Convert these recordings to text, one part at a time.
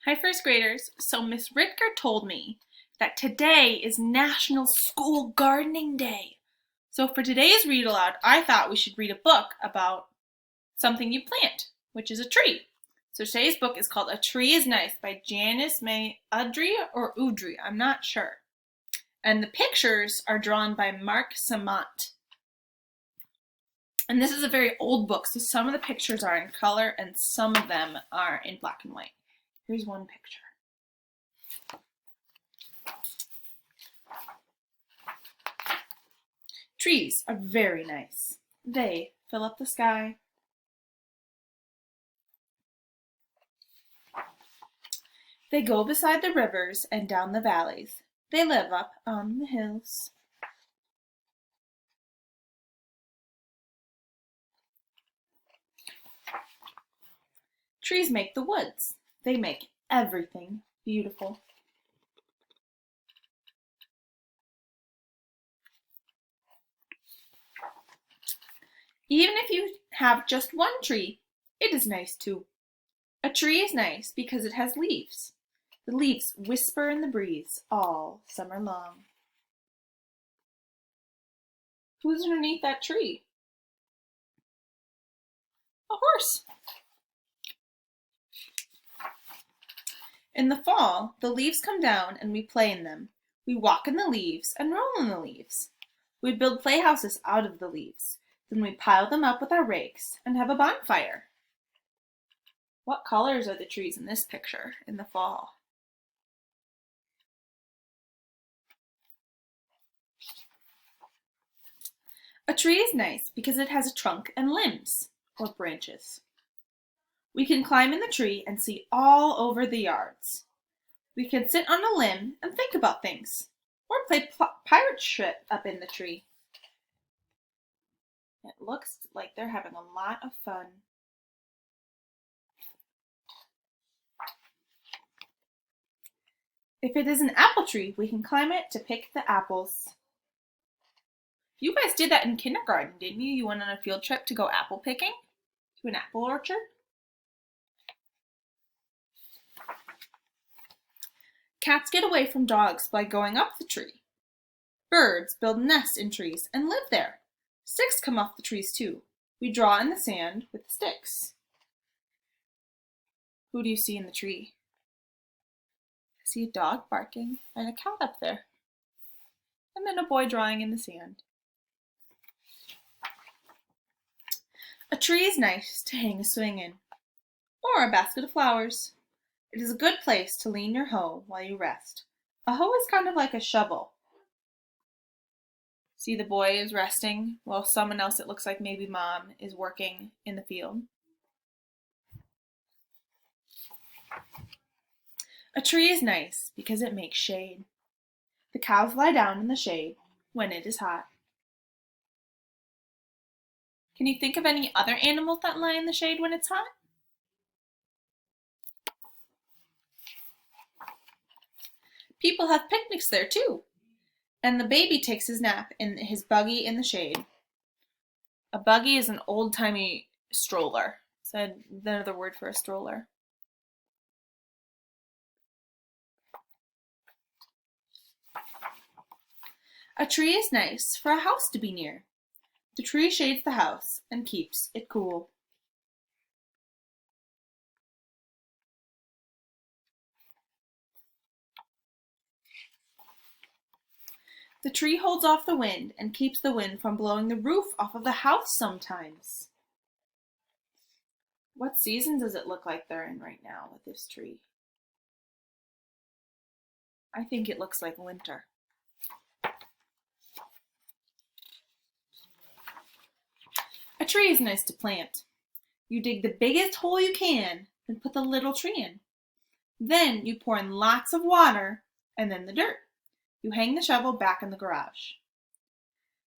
Hi, first graders. So Miss Ritker told me that today is National School Gardening Day. So for today's read aloud, I thought we should read a book about something you plant, which is a tree. So today's book is called A Tree is Nice by Janice May Udry or Udry, I'm not sure. And the pictures are drawn by Mark Samant. And this is a very old book, so some of the pictures are in color and some of them are in black and white. Here's one picture. Trees are very nice. They fill up the sky. They go beside the rivers and down the valleys. They live up on the hills. Trees make the woods. They make everything beautiful. Even if you have just one tree, it is nice too. A tree is nice because it has leaves. The leaves whisper in the breeze all summer long. Who's underneath that tree? A horse. In the fall, the leaves come down and we play in them. We walk in the leaves and roll in the leaves. We build playhouses out of the leaves. Then we pile them up with our rakes and have a bonfire. What colors are the trees in this picture in the fall? A tree is nice because it has a trunk and limbs, or branches. We can climb in the tree and see all over the yards. We can sit on a limb and think about things, or play pirate ship up in the tree. It looks like they're having a lot of fun. If it is an apple tree, we can climb it to pick the apples. You guys did that in kindergarten, didn't you? You went on a field trip to go apple picking to an apple orchard? Cats get away from dogs by going up the tree. Birds build nests in trees and live there. Sticks come off the trees too. We draw in the sand with sticks. Who do you see in the tree? I see a dog barking and a cat up there. And then a boy drawing in the sand. A tree is nice to hang a swing in, or a basket of flowers. It is a good place to lean your hoe while you rest. A hoe is kind of like a shovel. See, the boy is resting while someone else, it looks like maybe mom, is working in the field. A tree is nice because it makes shade. The cows lie down in the shade when it is hot. Can you think of any other animals that lie in the shade when it's hot? People have picnics there too. And the baby takes his nap in his buggy in the shade. A buggy is an old-timey stroller. It's another word for a stroller. A tree is nice for a house to be near. The tree shades the house and keeps it cool. The tree holds off the wind and keeps the wind from blowing the roof off of the house sometimes. What season does it look like they're in right now with this tree? I think it looks like winter. A tree is nice to plant. You dig the biggest hole you can and put the little tree in. Then you pour in lots of water and then the dirt. You hang the shovel back in the garage.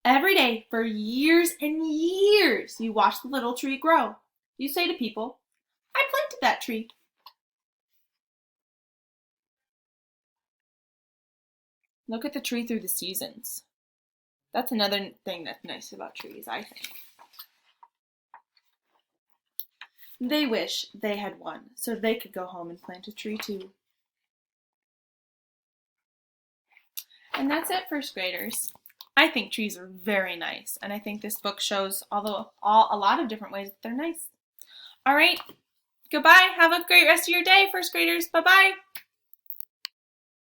Every day for years and years, you watch the little tree grow. You say to people, I planted that tree. Look at the tree through the seasons. That's another thing that's nice about trees, I think. they wish they had won so they could go home and plant a tree too. And that's it, first graders. I think trees are very nice, and I think this book shows a lot of different ways that they're nice. All right, goodbye. Have a great rest of your day, first graders. Bye-bye.